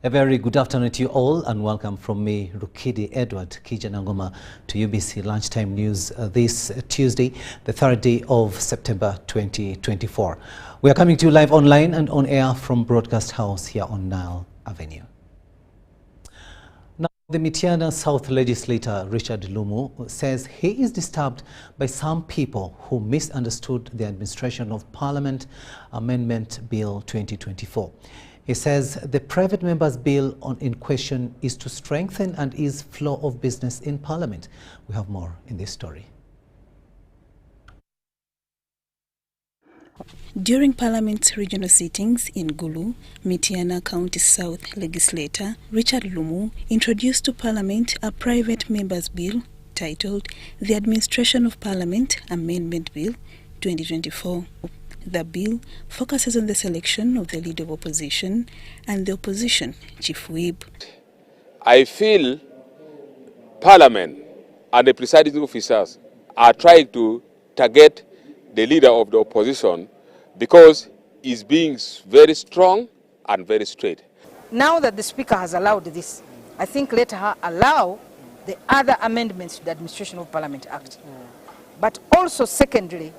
A very good afternoon to you all, and welcome from me, Rukidi Edward Kijanangoma, to UBC Lunchtime News this Tuesday, the 3rd day of September 2024. We are coming to you live online and on air from Broadcast House here on Nile Avenue. Now, the Mityana South legislator Richard Lumu says he is disturbed by some people who misunderstood the administration of Parliament Amendment Bill 2024. He says the private members' bill in question is to strengthen and ease flow of business in Parliament. We have more in this story. During Parliament's regional sittings in Gulu, Mityana County South legislator Richard Lumu introduced to Parliament a private members' bill titled the Administration of Parliament Amendment Bill 2024. The bill focuses on the selection of the Leader of Opposition and the Opposition Chief Whip. I feel Parliament and the presiding officers are trying to target the Leader of the Opposition because he's being very strong and very straight. Now that the Speaker has allowed this, I think let her allow the other amendments to the Administration of Parliament Act. But also secondly,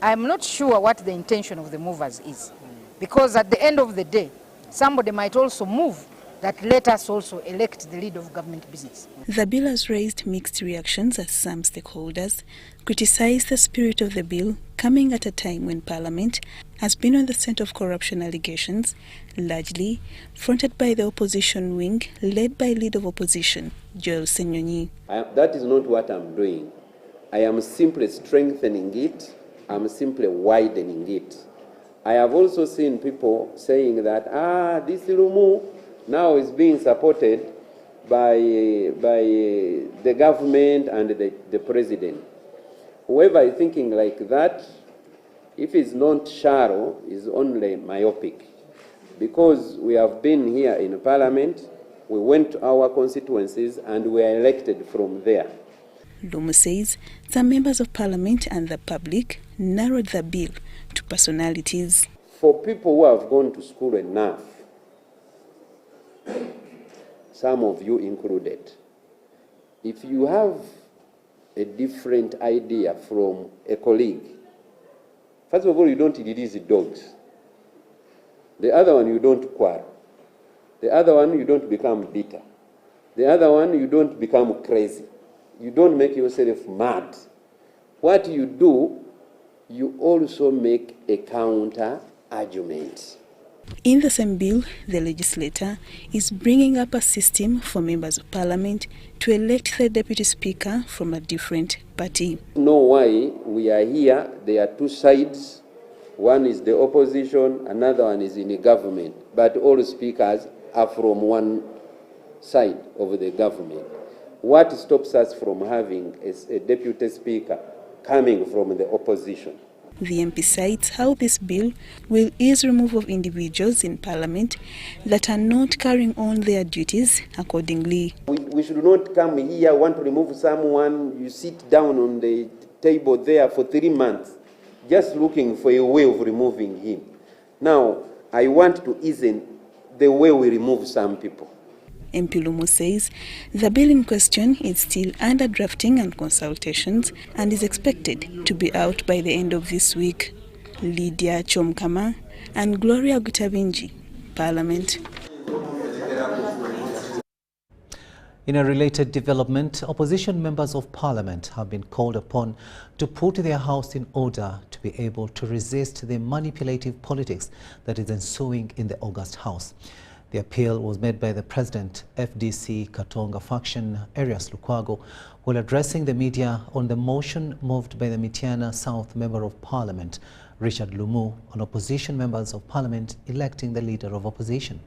I'm not sure what the intention of the movers is. Because at the end of the day, somebody might also move that let us also elect the leader of government business. The bill has raised mixed reactions as some stakeholders criticize the spirit of the bill coming at a time when Parliament has been on the scent of corruption allegations, largely fronted by the opposition wing led by Leader of Opposition, Joel Senyonyi. That is not what I'm doing. I am simply strengthening it. I'm simply widening it. I have also seen people saying that, this Lumu now is being supported by the government and the president. Whoever is thinking like that, if it's not shallow, is only myopic. Because we have been here in Parliament, we went to our constituencies and we are elected from there. Lumu says some members of Parliament and the public narrowed the bill to personalities. For people who have gone to school enough, some of you included, if you have a different idea from a colleague, first of all, you don't release dogs. The other one, you don't quarrel. The other one, you don't become bitter. The other one, you don't become crazy. You don't make yourself mad. What you do, you also make a counter argument. In the same bill, the legislator is bringing up a system for members of Parliament to elect the Deputy Speaker from a different party. Know why we are here. There are two sides. One is the opposition, another one is in the government. But all speakers are from one side of the government. What stops us from having a Deputy Speaker coming from the opposition? The MP cites how this bill will ease removal of individuals in Parliament that are not carrying on their duties accordingly. We should not come here, want to remove someone, you sit down on the table there for 3 months, just looking for a way of removing him. Now, I want to ease the way we remove some people. MP Lumu says the bill in question is still under drafting and consultations and is expected to be out by the end of this week. Lydia Chomkama and Gloria Gutavinji, Parliament. In a related development, opposition members of Parliament have been called upon to put their house in order to be able to resist the manipulative politics that is ensuing in the August House. The appeal was made by the President, FDC Katonga faction, Arias Lukwago, while addressing the media on the motion moved by the Mityana South Member of Parliament, Richard Lumu, on opposition members of Parliament electing the Leader of Opposition.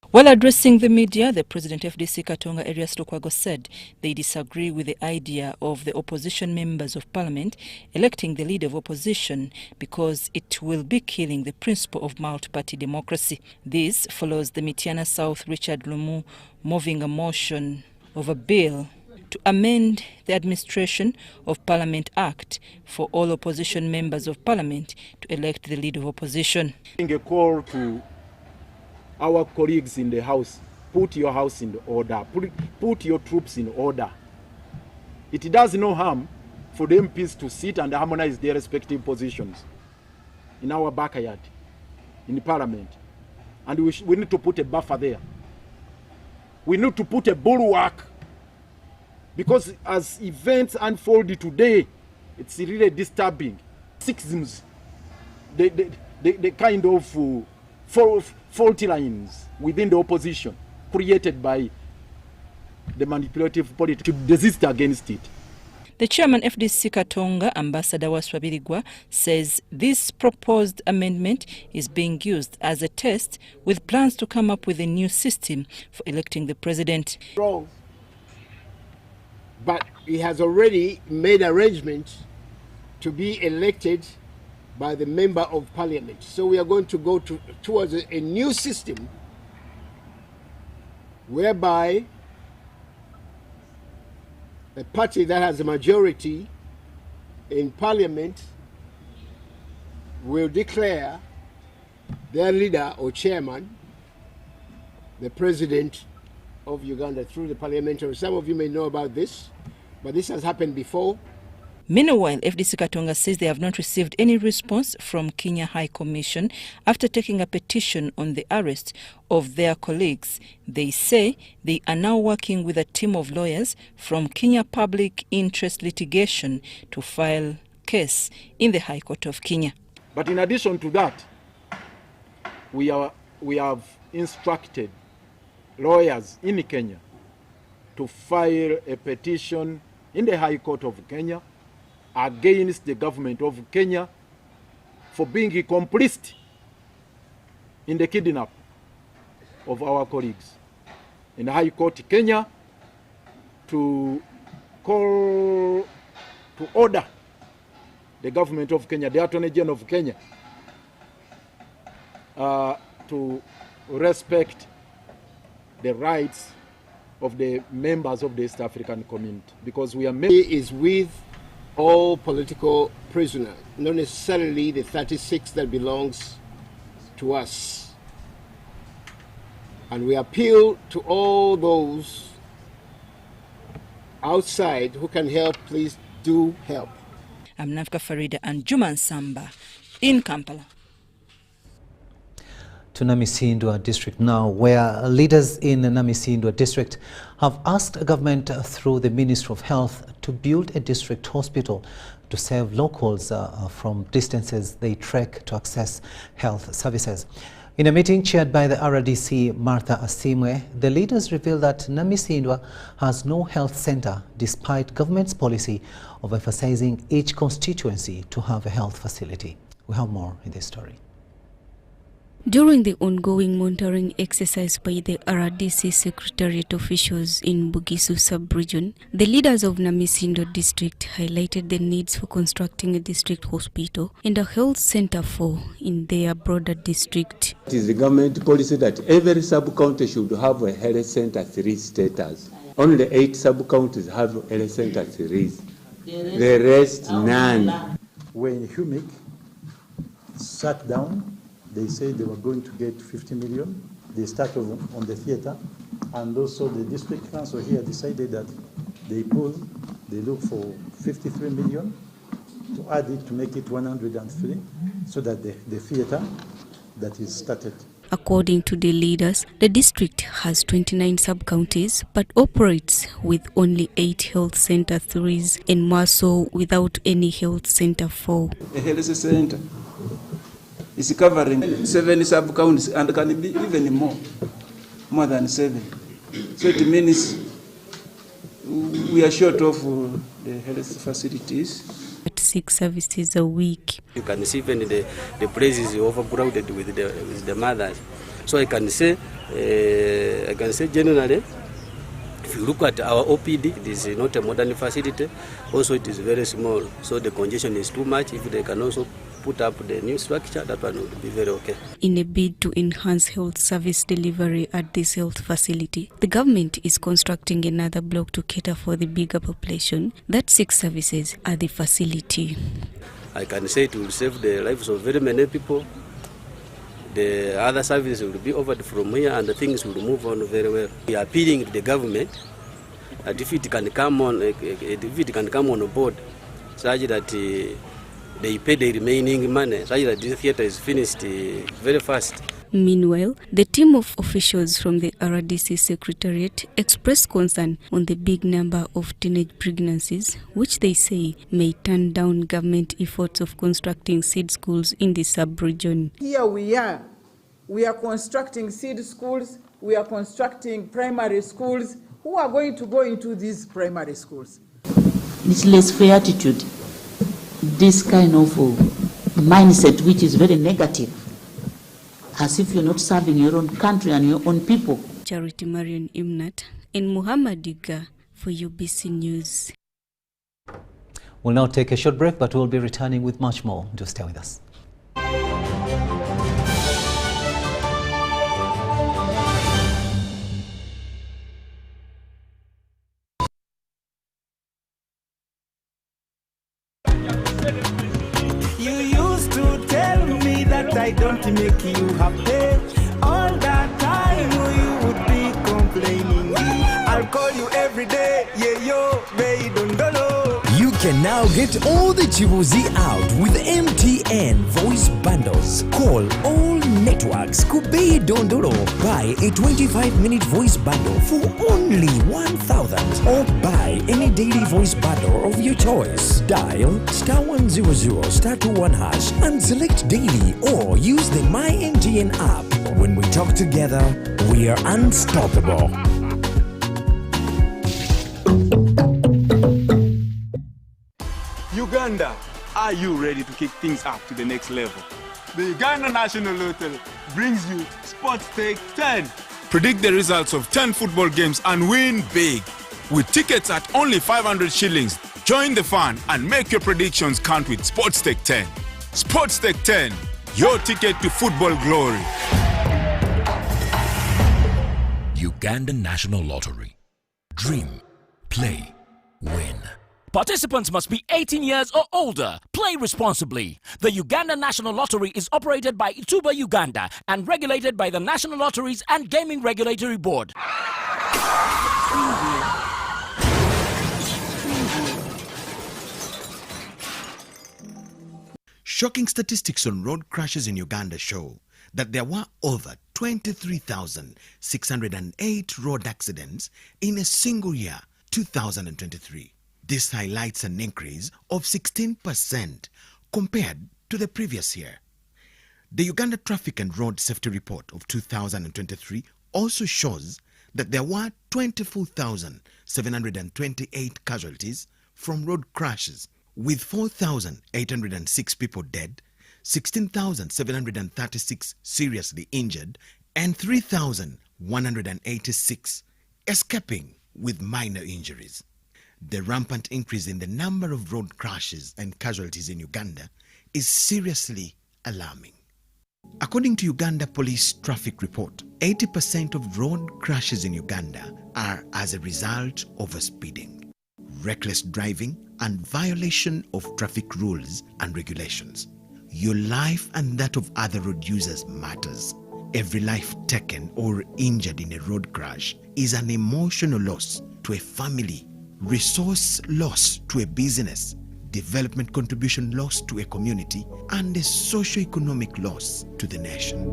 While addressing the media, the President FDC Katonga Arias Lukwago said they disagree with the idea of the opposition members of Parliament electing the Leader of Opposition because it will be killing the principle of multi-party democracy. This follows the Mityana South Richard Lumu moving a motion of a bill to amend the Administration of Parliament Act for all opposition members of Parliament to elect the leader of opposition. A call to our colleagues in the House, put your house in order, put your troops in order. It does no harm for the MPs to sit and harmonize their respective positions in our backyard, in the Parliament. And we need to put a buffer there. We need to put a bulwark, because as events unfold today, it's really disturbing. Sexism, the kind of faulty lines within the opposition created by the manipulative politics, to desist against it. The chairman FDC Katonga, Ambassador Waswabirigwa, says this proposed amendment is being used as a test with plans to come up with a new system for electing the president. But he has already made arrangements to be elected by the member of parliament. So we are going to go towards a new system whereby a party that has a majority in parliament will declare their leader or chairman, the president of Uganda, through the parliamentary. Some of you may know about this, but this has happened before. Meanwhile, FDC Katonga says they have not received any response from Kenya High Commission after taking a petition on the arrest of their colleagues. They say they are now working with a team of lawyers from Kenya Public Interest Litigation to file case in the High Court of Kenya. But in addition to that, we have instructed lawyers in Kenya to file a petition in the High Court of Kenya against the government of Kenya for being complicit in the kidnap of our colleagues. In the High Court Kenya to order the government of Kenya, the Attorney General of Kenya, to respect the rights of the members of the East African community, because we are is with all political prisoners, not necessarily the 36 that belongs to us. And we appeal to all those outside who can help, please do help. I'm Nafka Farida and Juman Samba in Kampala. To Namisindwa district now, where leaders in Namisindwa district have asked government through the Ministry of Health to build a district hospital to save locals from distances they trek to access health services. In a meeting chaired by the RDC Martha Asimwe, the leaders revealed that Namisindwa has no health center despite government's policy of emphasizing each constituency to have a health facility. We have more in this story. During the ongoing monitoring exercise by the RDC Secretariat officials in Bugisu sub-region, the leaders of Namisindwa district highlighted the needs for constructing a district hospital and a health center in their broader district. It is the government policy that every sub-county should have a health center 3 status. Only 8 sub-counties have health center 3. The rest, none. When HUMIC sat down, they said they were going to get 50 million. They started on the theater, and also the district council here decided that they look for 53 million to add it to make it 103, so that the theater that is started. According to the leaders, the district has 29 sub-counties but operates with only 8 health center 3s and more so without any health center 4. A health center is covering 7 sub-counties and can be even more than 7. So it means we are short of the health facilities. At 6 services a week. You can see even the place is overcrowded with the mothers. So I can say generally, if you look at our OPD, it is not a modern facility. Also, it is very small. So the congestion is too much. If they can also put up the new structure, that one would be very okay. In a bid to enhance health service delivery at this health facility, the government is constructing another block to cater for the bigger population that seeks services at the facility. I can say it will save the lives of very many people. The other services will be offered from here and the things will move on very well. We are appealing to the government that if it can come on board, such that they pay the remaining money, such that this theatre is finished very fast. Meanwhile, the team of officials from the RDC Secretariat expressed concern on the big number of teenage pregnancies, which they say may turn down government efforts of constructing seed schools in the sub-region. Here we are constructing seed schools, we are constructing primary schools. Who are going to go into these primary schools? This laissez-faire attitude, this kind of mindset which is very negative, as if you're not serving your own country and your own people. Charity Marion Imnat and Muhammad Diga for UBC News. We'll now take a short break, but we'll be returning with much more. Do stay with us. I don't make you happy. All that time you would be complaining. I'll call you every day, yeah yo, baby don't know. You can now get all the Chibuzi out with MTN voice bundles. Call all networks. Kubei Dondoro. Buy a 25-minute voice bundle for only 1,000 or buy any daily voice bundle of your choice. Dial *100 *21# and select daily or use the My MTN app. When we talk together, we are unstoppable. Uganda, are you ready to kick things up to the next level? The Uganda National Lottery brings you Sports Stake 10. Predict the results of 10 football games and win big. With tickets at only 500 shillings, join the fun and make your predictions count with Sports Stake 10. Sports Stake 10, your ticket to football glory. Uganda National Lottery. Dream, play, win. Participants must be 18 years or older. Play responsibly. The Uganda National Lottery is operated by Ituba Uganda and regulated by the National Lotteries and Gaming Regulatory Board. Shocking statistics on road crashes in Uganda show that there were over 23,608 road accidents in a single year, 2023. This highlights an increase of 16% compared to the previous year. The Uganda Traffic and Road Safety Report of 2023 also shows that there were 24,728 casualties from road crashes, with 4,806 people dead, 16,736 seriously injured, and 3,186 escaping with minor injuries. The rampant increase in the number of road crashes and casualties in Uganda is seriously alarming. According to Uganda Police Traffic Report, 80% of road crashes in Uganda are as a result of speeding, reckless driving, and violation of traffic rules and regulations. Your life and that of other road users matters. Every life taken or injured in a road crash is an emotional loss to a family, resource loss to a business, development contribution loss to a community, and a socio-economic loss to the nation.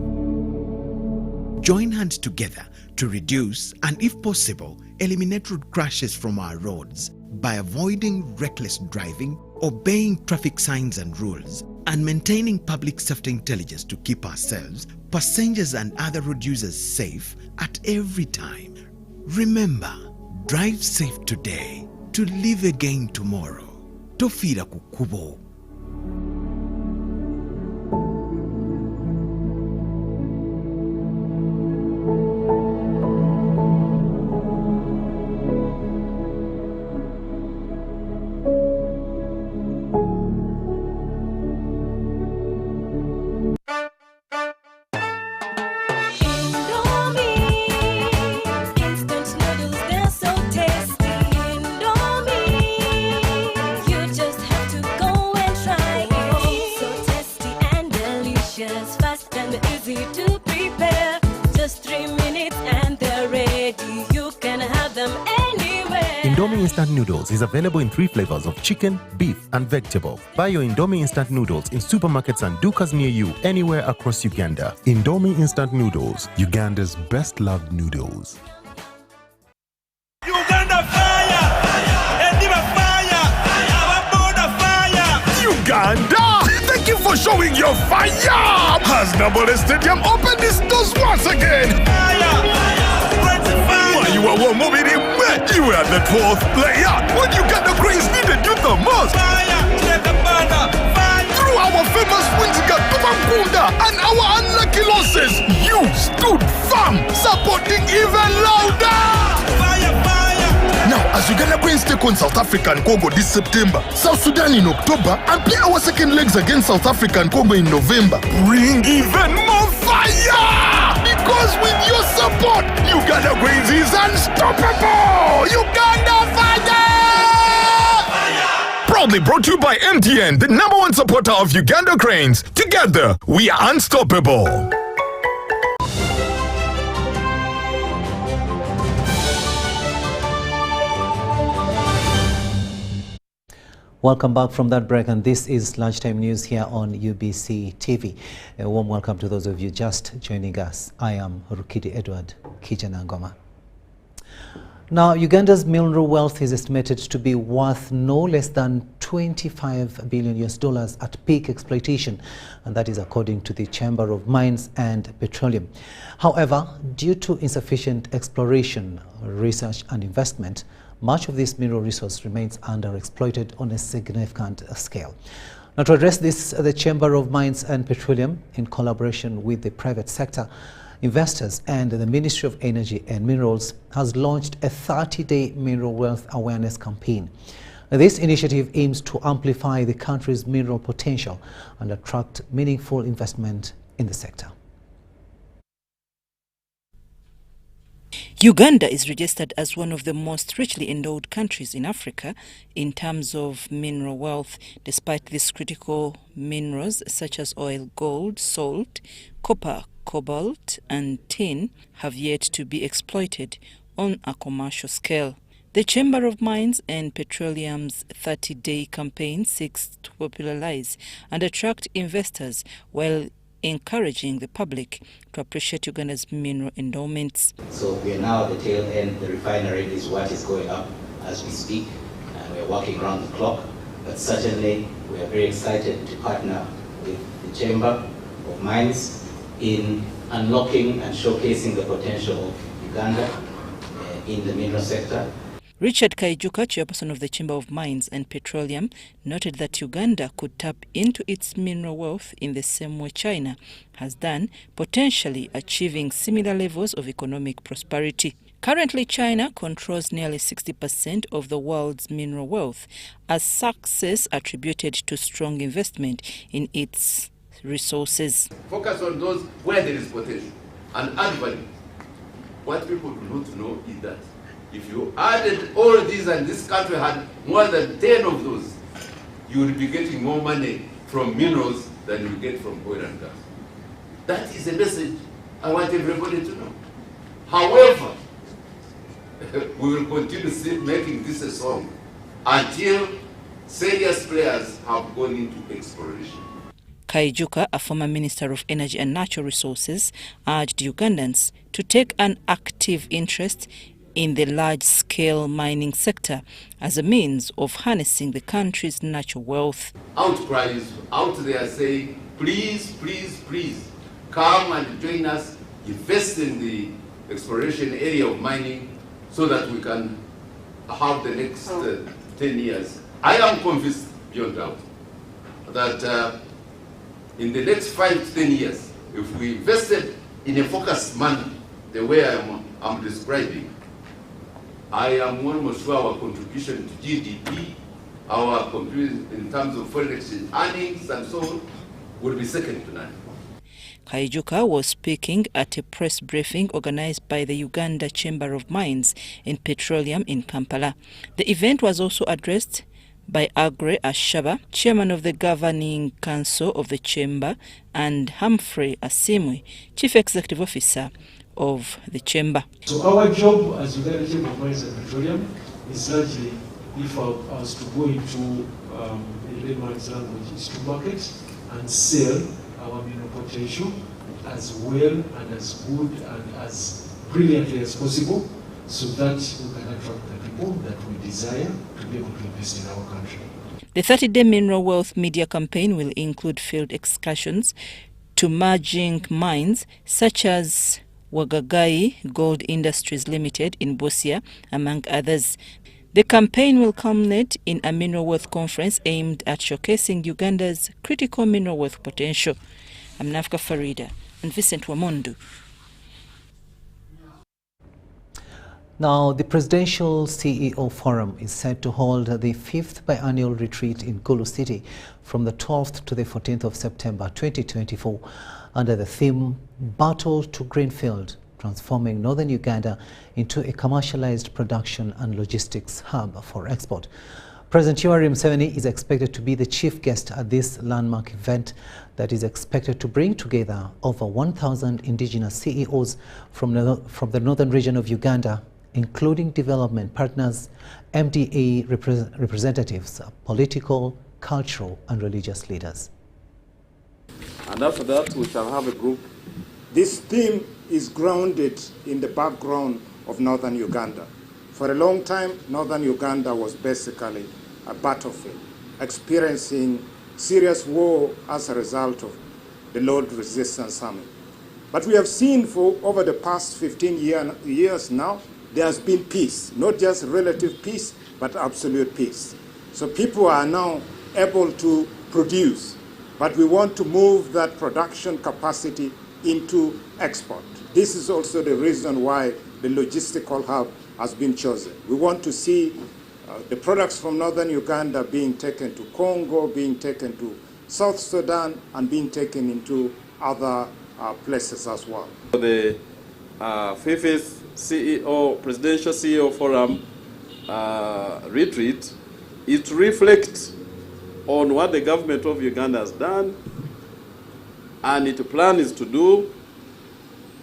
Join hands together to reduce and, if possible, eliminate road crashes from our roads by avoiding reckless driving, obeying traffic signs and rules, and maintaining public safety intelligence to keep ourselves, passengers and other road users safe at every time. Remember, drive safe today to live again tomorrow. Tofira kukubo. Indomie Instant Noodles is available in 3 flavors of chicken, beef, and vegetable. Buy your Indomie Instant Noodles in supermarkets and dukas near you anywhere across Uganda. Indomie Instant Noodles, Uganda's best loved noodles. Uganda fire! Endiba fire! Ababoda fire! Uganda! Thank you for showing your fire! Has Nabole Stadium opened its doors once again? While you were moving in, you were the 12th player. When Uganda Cranes needed you the most. Through our famous wins against Tubakunda and our unlucky losses, you stood firm, supporting even louder. Now, as Uganda Cranes take on South Africa and Congo this September, South Sudan in October, and play our second legs against South Africa and Congo in November, bring even more fire! Because with your support, Uganda Cranes is unstoppable! Uganda fire! Proudly brought to you by MTN, the #1 supporter of Uganda Cranes. Together, we are unstoppable. Welcome back from that break, and this is Lunchtime News here on UBC TV. A warm welcome to those of you just joining us. I am Rukidi Edward Kijanangoma. Now, Uganda's mineral wealth is estimated to be worth no less than $25 billion at peak exploitation, and that is according to the Chamber of Mines and Petroleum. However, due to insufficient exploration, research and investment, much of this mineral resource remains underexploited on a significant scale. Now, to address this, the Chamber of Mines and Petroleum, in collaboration with the private sector, investors and the Ministry of Energy and Minerals, has launched a 30-day mineral wealth awareness campaign. This initiative aims to amplify the country's mineral potential and attract meaningful investment in the sector. Uganda is registered as one of the most richly endowed countries in Africa in terms of mineral wealth, despite these critical minerals such as oil, gold, salt, copper, cobalt and tin have yet to be exploited on a commercial scale. The Chamber of Mines and Petroleum's 30-day campaign seeks to popularize and attract investors while encouraging the public to appreciate Uganda's mineral endowments. So we are now at the tail end. The refinery is what is going up as we speak, and we are working around the clock. But certainly we are very excited to partner with the Chamber of Mines in unlocking and showcasing the potential of Uganda in the mineral sector. Richard Kaijuka, chairperson of the Chamber of Mines and Petroleum, noted that Uganda could tap into its mineral wealth in the same way China has done, potentially achieving similar levels of economic prosperity. Currently, China controls nearly 60% of the world's mineral wealth, a success attributed to strong investment in its resources. Focus on those where there is potential and add value. What people do not know is that if you added all these and this country had more than 10 of those, you would be getting more money from minerals than you get from oil and gas. That is a message I want everybody to know. However, we will continue making this a song until serious players have gone into exploration. Kaijuka, a former Minister of Energy and Natural Resources, urged Ugandans to take an active interest in the large-scale mining sector as a means of harnessing the country's natural wealth. Outcries out there saying, please, please, please, come and join us, invest in the exploration area of mining so that we can have the next 10 years. I am convinced beyond doubt that in the next 5 to 10 years, if we invested in a focused manner, the way I'm describing, I am almost sure our contribution to GDP, our contribution in terms of foreign exchange earnings and so on, will be second to none. Kaijuka was speaking at a press briefing organized by the Uganda Chamber of Mines and Petroleum in Kampala. The event was also addressed by Agre Ashaba, chairman of the governing council of the chamber, and Humphrey Asimwe, chief executive officer of the chamber. So our job as Uganda Chamber of Mines and Petroleum is largely, if I was to go into a layman's language, is to market and sell our mineral potential as well and as good and as brilliantly as possible, so that we can attract the people that we desire to be able to invest in our country. The 30-day Mineral Wealth media campaign will include field excursions to emerging mines such as Wagagai Gold Industries Limited in Busia, among others. The campaign will culminate in a mineral wealth conference aimed at showcasing Uganda's critical mineral wealth potential. I'm Nafka Farida and Vincent Wamondu. Now, the Presidential CEO Forum is set to hold the 5th biannual retreat in Gulu City from the 12th to the 14th of September 2024 under the theme Battle to Greenfield, transforming northern Uganda into a commercialized production and logistics hub for export. President Yoweri Museveni is expected to be the chief guest at this landmark event that is expected to bring together over 1,000 indigenous CEOs from the northern region of Uganda, including development partners, MDA representatives, political, cultural and religious leaders. And after that, we shall have a group. This theme is grounded in the background of northern Uganda. For a long time, northern Uganda was basically a battlefield, experiencing serious war as a result of the Lord Resistance Army. But we have seen for over the past 15 years now, there has been peace, not just relative peace, but absolute peace. So people are now able to produce, but we want to move that production capacity into export. This is also the reason why the logistical hub has been chosen. We want to see the products from northern Uganda being taken to Congo, being taken to South Sudan, and being taken into other places as well. The 5th Presidential CEO Forum retreat, it reflects on what the government of Uganda has done and it plans to do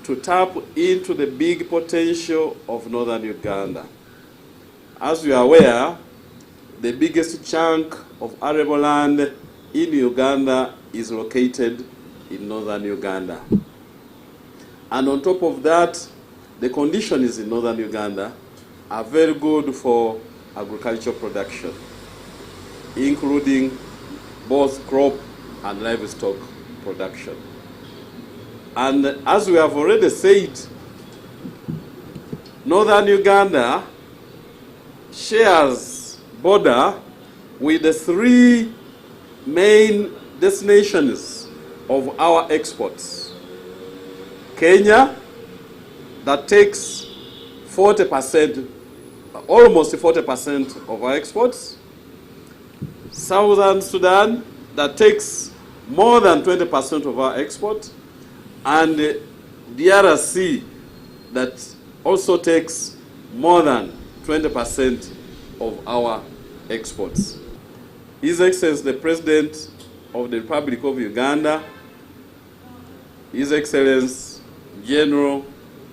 to tap into the big potential of northern Uganda. As you are aware, the biggest chunk of arable land in Uganda is located in northern Uganda. And on top of that, the conditions in northern Uganda are very good for agricultural production, including both crop and livestock production. And as we have already said, northern Uganda shares border with the 3 main destinations of our exports. Kenya, that takes 40%, almost 40% of our exports. Southern Sudan, that takes more than 20% of our exports. And the DRC, that also takes more than 20% of our exports. His Excellency, the President of the Republic of Uganda, His Excellency General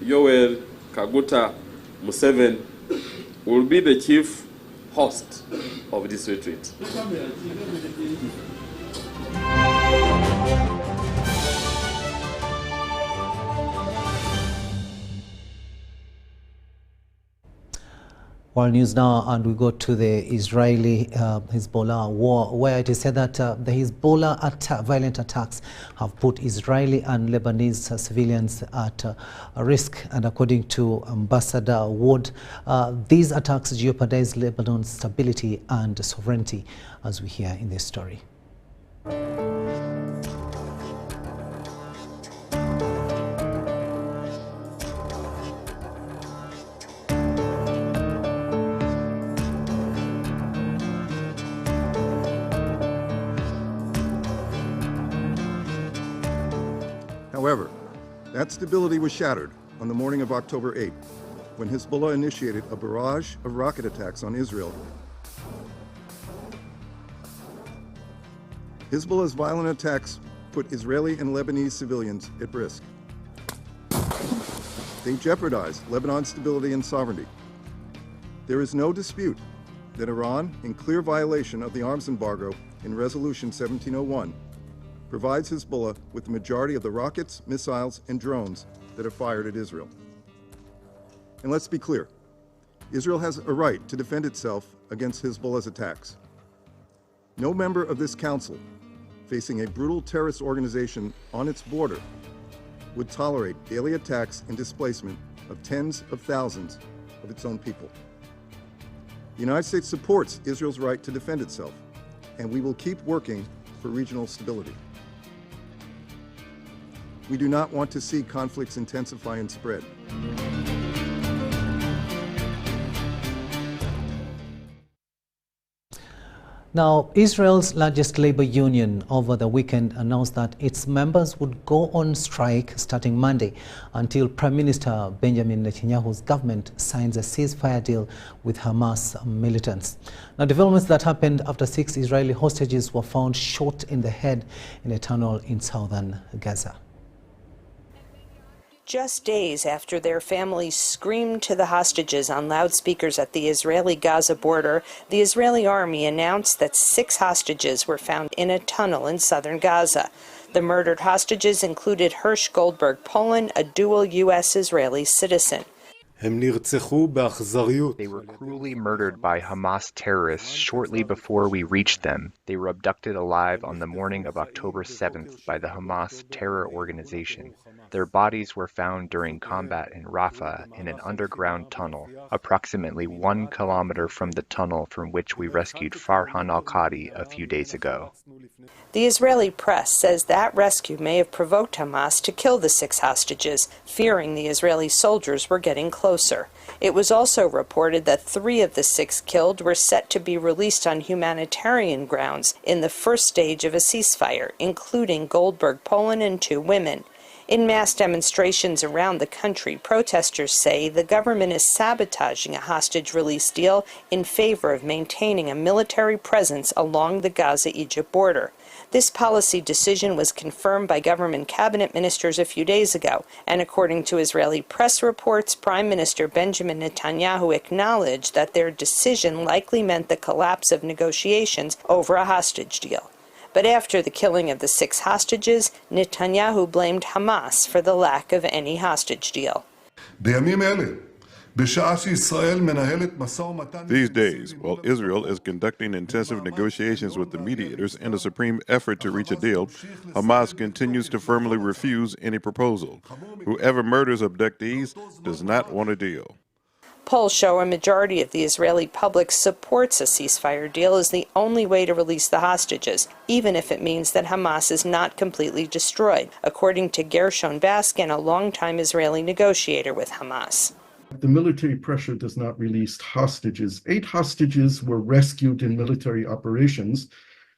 Yoweri Kaguta Museveni, will be the chief host of this retreat. World news now, and we go to the Israeli-Hezbollah war, where it is said that the Hezbollah violent attacks have put Israeli and Lebanese civilians at risk. And according to Ambassador Wood, these attacks jeopardize Lebanon's stability and sovereignty, as we hear in this story. However, that stability was shattered on the morning of October 8th, when Hezbollah initiated a barrage of rocket attacks on Israel. Hezbollah's violent attacks put Israeli and Lebanese civilians at risk. They jeopardized Lebanon's stability and sovereignty. There is no dispute that Iran, in clear violation of the arms embargo in Resolution 1701, provides Hezbollah with the majority of the rockets, missiles, and drones that are fired at Israel. And let's be clear, Israel has a right to defend itself against Hezbollah's attacks. No member of this council, facing a brutal terrorist organization on its border, would tolerate daily attacks and displacement of tens of thousands of its own people. The United States supports Israel's right to defend itself, and we will keep working for regional stability. We do not want to see conflicts intensify and spread. Now, Israel's largest labor union over the weekend announced that its members would go on strike starting Monday until Prime Minister Benjamin Netanyahu's government signs a ceasefire deal with Hamas militants. Now, developments that happened after 6 Israeli hostages were found shot in the head in a tunnel in southern Gaza. Just days after their families screamed to the hostages on loudspeakers at the Israeli-Gaza border, the Israeli army announced that 6 hostages were found in a tunnel in southern Gaza. The murdered hostages included Hirsch Goldberg Poland, a dual U.S.-Israeli citizen. They were cruelly murdered by Hamas terrorists shortly before we reached them. They were abducted alive on the morning of October 7th by the Hamas terror organization. Their bodies were found during combat in Rafah in an underground tunnel, approximately 1 kilometer from the tunnel from which we rescued Farhan al-Qadi a few days ago. The Israeli press says that rescue may have provoked Hamas to kill the 6 hostages, fearing the Israeli soldiers were getting closer. It was also reported that 3 of the 6 killed were set to be released on humanitarian grounds in the first stage of a ceasefire, including Goldberg Poland and 2 women. In mass demonstrations around the country, protesters say the government is sabotaging a hostage release deal in favor of maintaining a military presence along the Gaza-Egypt border. This policy decision was confirmed by government cabinet ministers a few days ago, and according to Israeli press reports, Prime Minister Benjamin Netanyahu acknowledged that their decision likely meant the collapse of negotiations over a hostage deal. But after the killing of the 6 hostages, Netanyahu blamed Hamas for the lack of any hostage deal. These days, while Israel is conducting intensive negotiations with the mediators in a supreme effort to reach a deal, Hamas continues to firmly refuse any proposal. Whoever murders abductees does not want a deal. Polls show a majority of the Israeli public supports a ceasefire deal as the only way to release the hostages, even if it means that Hamas is not completely destroyed, according to Gershon Baskin, a longtime Israeli negotiator with Hamas. The military pressure does not release hostages. 8 hostages were rescued in military operations.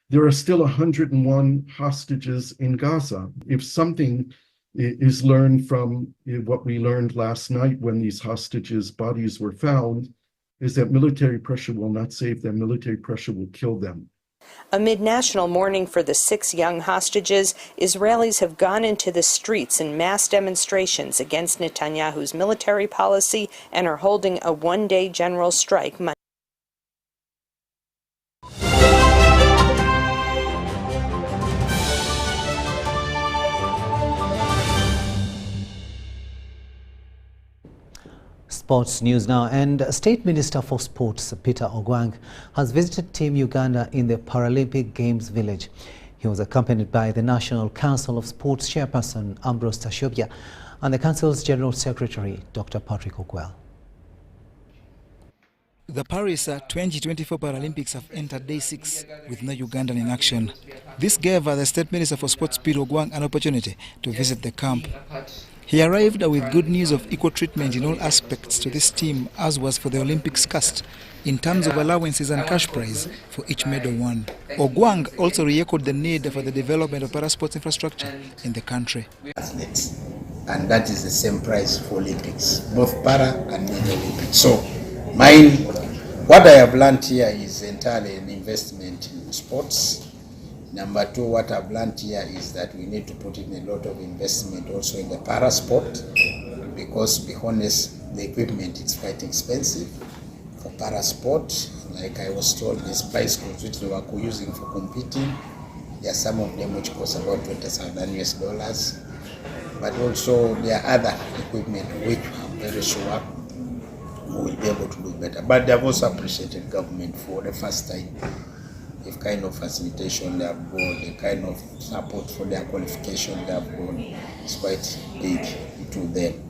There are still 101 hostages in Gaza. If something is learned from what we learned last night when these hostages' bodies were found, is that military pressure will not save them. Military pressure will kill them. Amid national mourning for the 6 young hostages, Israelis have gone into the streets in mass demonstrations against Netanyahu's military policy and are holding a 1-day general strike Monday. Sports news now, and State Minister for Sports Peter Ogwang has visited Team Uganda in the Paralympic Games village. He was accompanied by the National Council of Sports Chairperson Ambrose Tashobia and the Council's General Secretary Dr. Patrick Okwell. The Paris 2024 Paralympics have entered day 6 with no Ugandan in action. This gave the State Minister for Sports Peter Ogwang an opportunity to visit the camp. He arrived with good news of equal treatment in all aspects to this team, as was for the Olympics cast, in terms of allowances and cash prize for each medal won. Ogwang also re-echoed the need for the development of parasports infrastructure in the country. And that is the same price for Olympics, both para and mid-Olympics. So, what I have learned here is entirely an investment in sports. Number 2, what I've learned here is that we need to put in a lot of investment also in the para sport, because, to be honest, the equipment is quite expensive for para sport. Like I was told, these bicycles which they were using for competing, there are some of them which cost about $20,000 US. But also there are other equipment which I'm very sure we will be able to do better. But they have also appreciated government for the first time. If kind of facilitation they have got, the kind of support for their qualification they have got is quite big to them.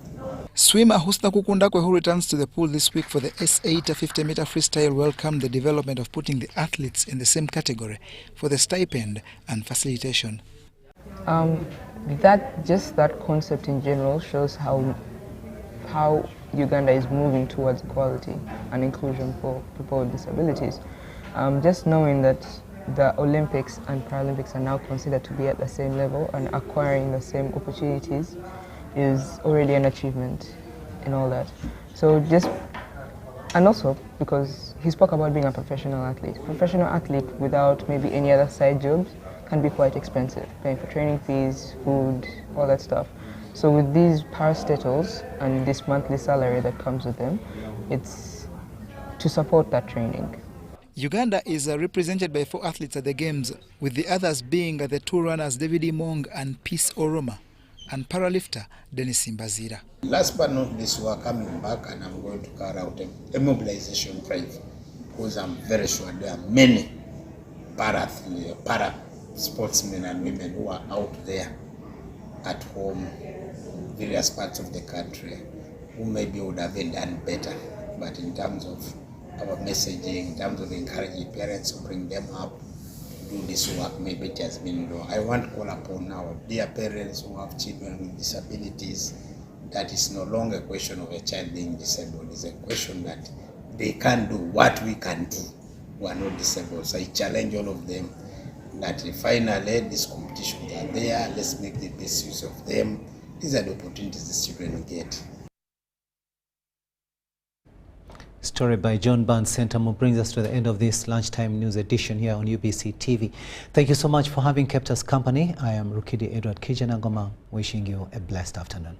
Swimmer Husna Kukundakwe, who returns to the pool this week for the S8 50-meter freestyle, welcomed the development of putting the athletes in the same category for the stipend and facilitation. That concept in general shows how Uganda is moving towards equality and inclusion for people with disabilities. Just knowing that the Olympics and Paralympics are now considered to be at the same level and acquiring the same opportunities is already an achievement in all that. And also because he spoke about being a professional athlete. Professional athlete without maybe any other side jobs can be quite expensive, paying for training fees, food, all that stuff. So with these parastatals and this monthly salary that comes with them, it's to support that training. Uganda is represented by 4 athletes at the Games, with the others being the 2 runners David Imong and Peace Oroma, and paralifter Dennis Mbazira. Last but not least, we are coming back and I'm going to carry out a mobilization drive because I'm very sure there are many para sportsmen and women who are out there at home, various parts of the country, who maybe would have done better. But in terms of our messaging, in terms of encouraging parents to bring them up to do this work, maybe it has been low. I want to call upon our dear parents who have children with disabilities that it's no longer a question of a child being disabled. It's a question that they can do what we can do who are not disabled. So I challenge all of them that finally these competitions are there. Let's make the best use of them. These are the opportunities the children get. Story by John Barnes Sentamo brings us to the end of this lunchtime news edition here on UBC TV. Thank you so much for having kept us company. I am Rukidi Edward Kijanagoma, wishing you a blessed afternoon.